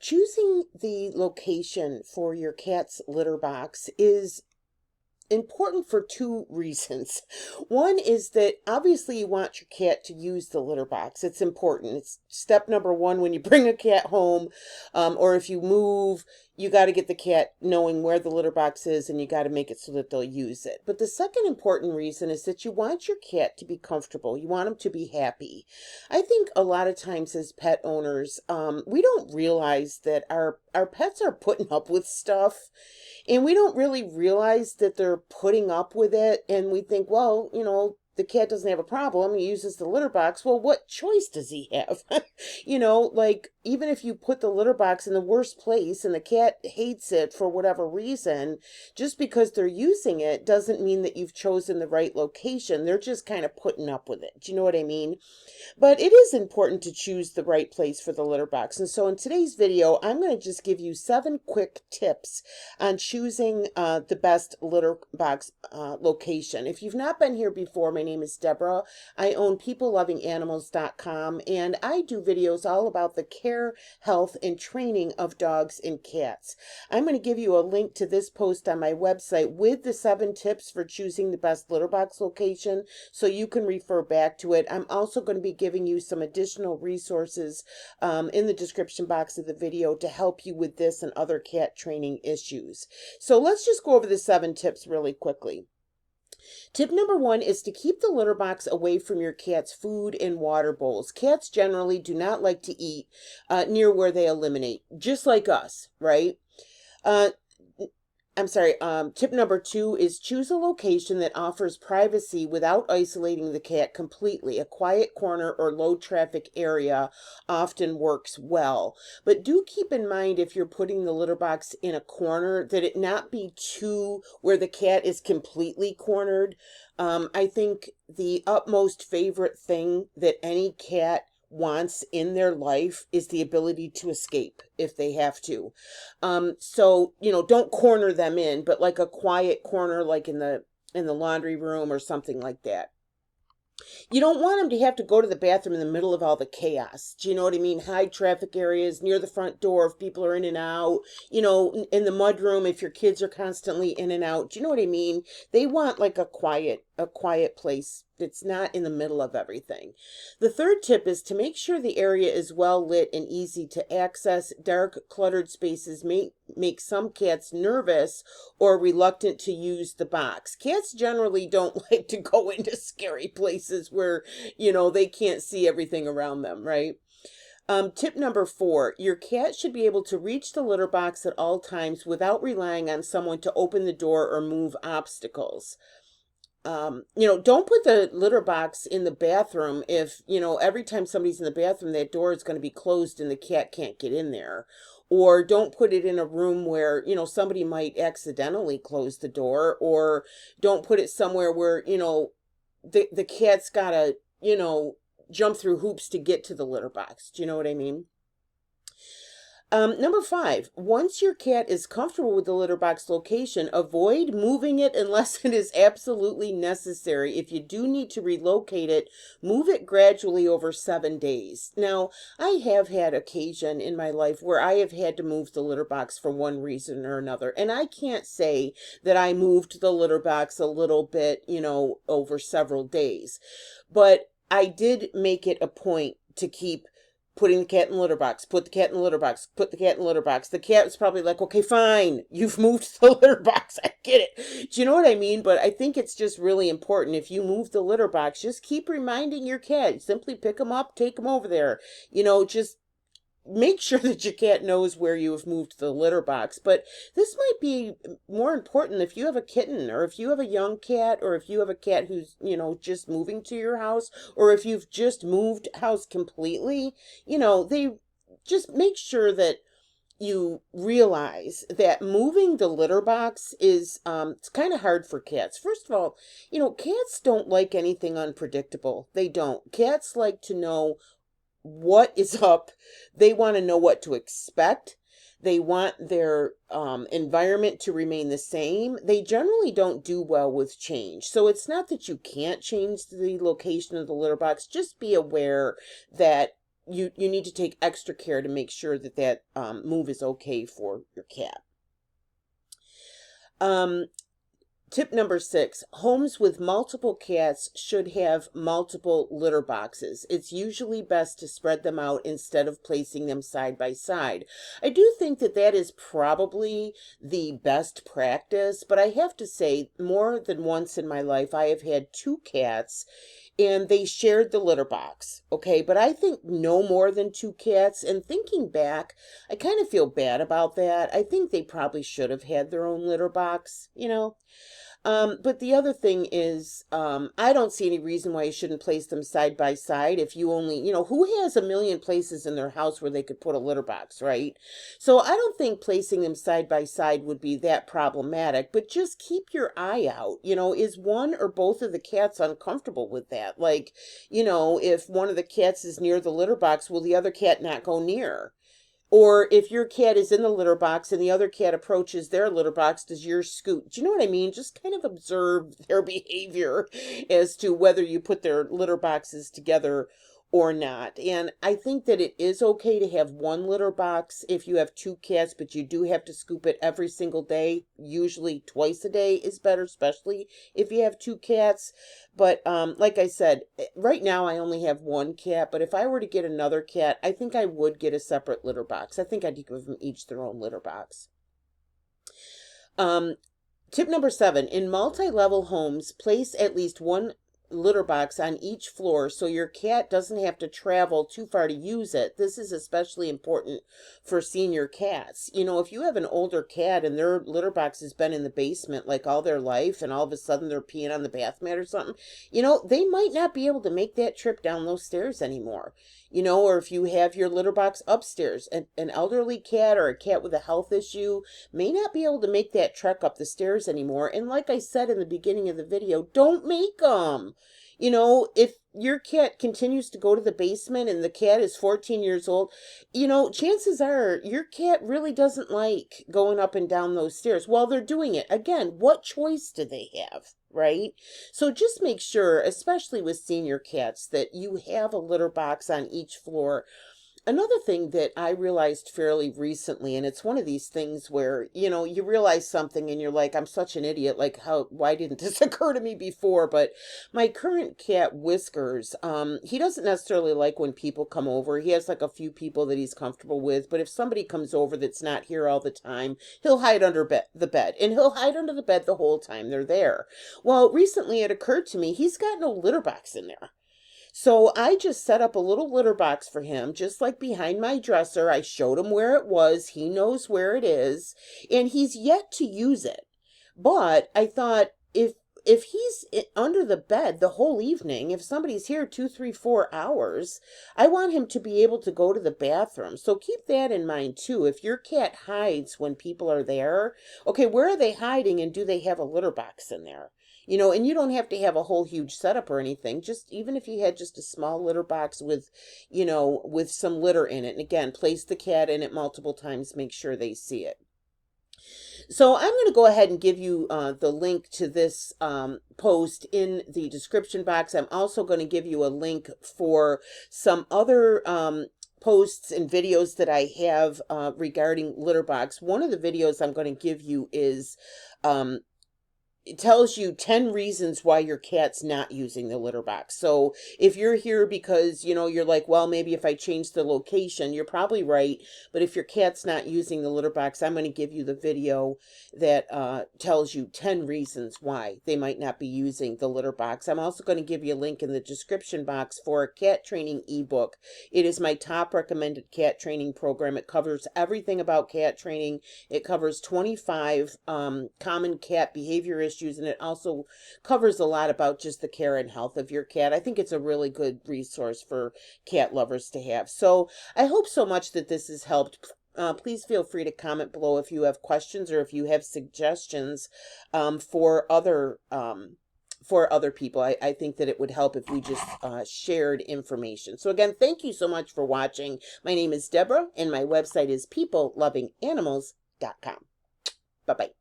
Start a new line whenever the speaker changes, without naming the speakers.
Choosing the location for your cat's litter box is important for two reasons. One is that obviously you want your cat to use the litter box. It's important. It's step number one when you bring a cat home, or if you move, you got to get the cat knowing where the litter box is and you got to make it so that they'll use it. But the second important reason is that you want your cat to be comfortable. You want them to be happy. I think a lot of times as pet owners, we don't realize that our pets are putting up with stuff and we don't really realize that they're putting up with it. And we think, well, the cat doesn't have a problem. He uses the litter box. Well, what choice does he have? Like even if you put the litter box in the worst place and the cat hates it for whatever reason, just because they're using it doesn't mean that you've chosen the right location. They're just kind of putting up with it. Do you know what I mean? But it is important to choose the right place for the litter box. And so in today's video, I'm going to just give you 7 quick tips on choosing the best litter box location. If you've not been here before, my name is Deborah. I own peoplelovinganimals.com, and I do videos all about the care, health, and training of dogs and cats. I'm going to give you a link to this post on my website with the 7 tips for choosing the best litter box location so you can refer back to it. I'm also going to be giving you some additional resources in the description box of the video to help you with this and other cat training issues. So let's just go over the 7 tips really quickly. Tip number 1 is to keep the litter box away from your cat's food and water bowls. Cats generally do not like to eat near where they eliminate, just like us, right? Tip number 2 is choose a location that offers privacy without isolating the cat completely. A quiet corner or low traffic area often works well. But do keep in mind if you're putting the litter box in a corner that it not be too where the cat is completely cornered. I think the utmost favorite thing that any cat wants in their life is the ability to escape if they have to. So, don't corner them in, but like a quiet corner, like in the laundry room or something like that. You don't want them to have to go to the bathroom in the middle of all the chaos. Do you know what I mean? High traffic areas, near the front door if people are in and out, in the mudroom if your kids are constantly in and out. Do you know what I mean? They want like a quiet place that's not in the middle of everything. The third tip is to make sure the area is well lit and easy to access. Dark, cluttered spaces may make some cats nervous or reluctant to use the box. Cats generally don't like to go into scary places where, they can't see everything around them, right? Tip number 4, your cat should be able to reach the litter box at all times without relying on someone to open the door or move obstacles. Don't put the litter box in the bathroom if, every time somebody's in the bathroom, that door is going to be closed and the cat can't get in there. Or don't put it in a room where, somebody might accidentally close the door. Or don't put it somewhere where, the cat's got to, jump through hoops to get to the litter box. Do you know what I mean? Number 5, once your cat is comfortable with the litter box location, avoid moving it unless it is absolutely necessary. If you do need to relocate it, move it gradually over 7 days. Now, I have had occasion in my life where I have had to move the litter box for one reason or another. And I can't say that I moved the litter box a little bit, over several days. But I did make it a point to keep putting the cat in the litter box, put the cat in the litter box, put the cat in the litter box. The cat was probably like, okay, fine, you've moved the litter box. I get it. Do you know what I mean? But I think it's just really important. If you move the litter box, just keep reminding your cat. Simply pick them up, take them over there. Just make sure that your cat knows where you have moved the litter box. But this might be more important if you have a kitten, or if you have a young cat, or if you have a cat who's, just moving to your house, or if you've just moved house completely. They just make sure that you realize that moving the litter box is it's kind of hard for cats. First of all, cats don't like anything unpredictable. They don't. Cats like to know what is up. They want to know what to expect. They want their environment to remain the same. They generally don't do well with change. So it's not that you can't change the location of the litter box. Just be aware that you need to take extra care to make sure that that move is okay for your cat. Tip number 6, homes with multiple cats should have multiple litter boxes. It's usually best to spread them out instead of placing them side by side. I do think that that is probably the best practice, but I have to say, more than once in my life, I have had 2 cats and they shared the litter box. Okay, but I think no more than 2 cats. And thinking back, I kind of feel bad about that. I think they probably should have had their own litter box, you know. But the other thing is, I don't see any reason why you shouldn't place them side by side. If you only, who has a million places in their house where they could put a litter box, right? So I don't think placing them side by side would be that problematic, but just keep your eye out. Is one or both of the cats uncomfortable with that? Like, if one of the cats is near the litter box, will the other cat not go near? Or if your cat is in the litter box and the other cat approaches their litter box, does yours scoot? Do you know what I mean? Just kind of observe their behavior as to whether you put their litter boxes together or not. And I think that it is okay to have one litter box if you have 2 cats, but you do have to scoop it every single day. Usually twice a day is better, especially if you have 2 cats. But like I said, right now I only have 1 cat, but if I were to get another cat, I think I would get a separate litter box. I think I'd give them each their own litter box. Tip number 7, in multi-level homes, place at least 1 litter box on each floor so your cat doesn't have to travel too far to use it. This is especially important for senior cats. If you have an older cat and their litter box has been in the basement like all their life and all of a sudden they're peeing on the bath mat or something, they might not be able to make that trip down those stairs anymore. Or if you have your litter box upstairs, an elderly cat or a cat with a health issue may not be able to make that trek up the stairs anymore. And like I said in the beginning of the video, don't make them. If your cat continues to go to the basement and the cat is 14 years old, chances are your cat really doesn't like going up and down those stairs while they're doing it. Again, what choice do they have, right? So just make sure, especially with senior cats, that you have a litter box on each floor. Another thing that I realized fairly recently, and it's one of these things where, you realize something and you're like, I'm such an idiot. Like, why didn't this occur to me before? But my current cat, Whiskers, he doesn't necessarily like when people come over. He has like a few people that he's comfortable with. But if somebody comes over that's not here all the time, he'll hide under the bed. And he'll hide under the bed the whole time they're there. Well, recently it occurred to me, he's got no litter box in there. So I just set up a little litter box for him, just like behind my dresser. I showed him where it was. He knows where it is, and he's yet to use it. But I thought if he's under the bed the whole evening, if somebody's here 2, 3, 4 hours, I want him to be able to go to the bathroom. So keep that in mind too. If your cat hides when people are there, okay, where are they hiding and do they have a litter box in there? And you don't have to have a whole huge setup or anything. Just even if you had just a small litter box with, with some litter in it. And again, place the cat in it multiple times. Make sure they see it. So I'm going to go ahead and give you the link to this post in the description box. I'm also going to give you a link for some other posts and videos that I have regarding litter box. One of the videos I'm going to give you is it tells you 10 reasons why your cat's not using the litter box. So if you're here because, you're like, well, maybe if I change the location, you're probably right. But if your cat's not using the litter box, I'm going to give you the video that tells you 10 reasons why they might not be using the litter box. I'm also going to give you a link in the description box for a cat training ebook. It is my top recommended cat training program. It covers everything about cat training. It covers 25 common cat behavior issues. And it also covers a lot about just the care and health of your cat. I think it's a really good resource for cat lovers to have. So I hope so much that this has helped. Please feel free to comment below if you have questions or if you have suggestions for other people. I think that it would help if we just shared information. So again, thank you so much for watching. My name is Deborah and my website is peoplelovinganimals.com. Bye-bye.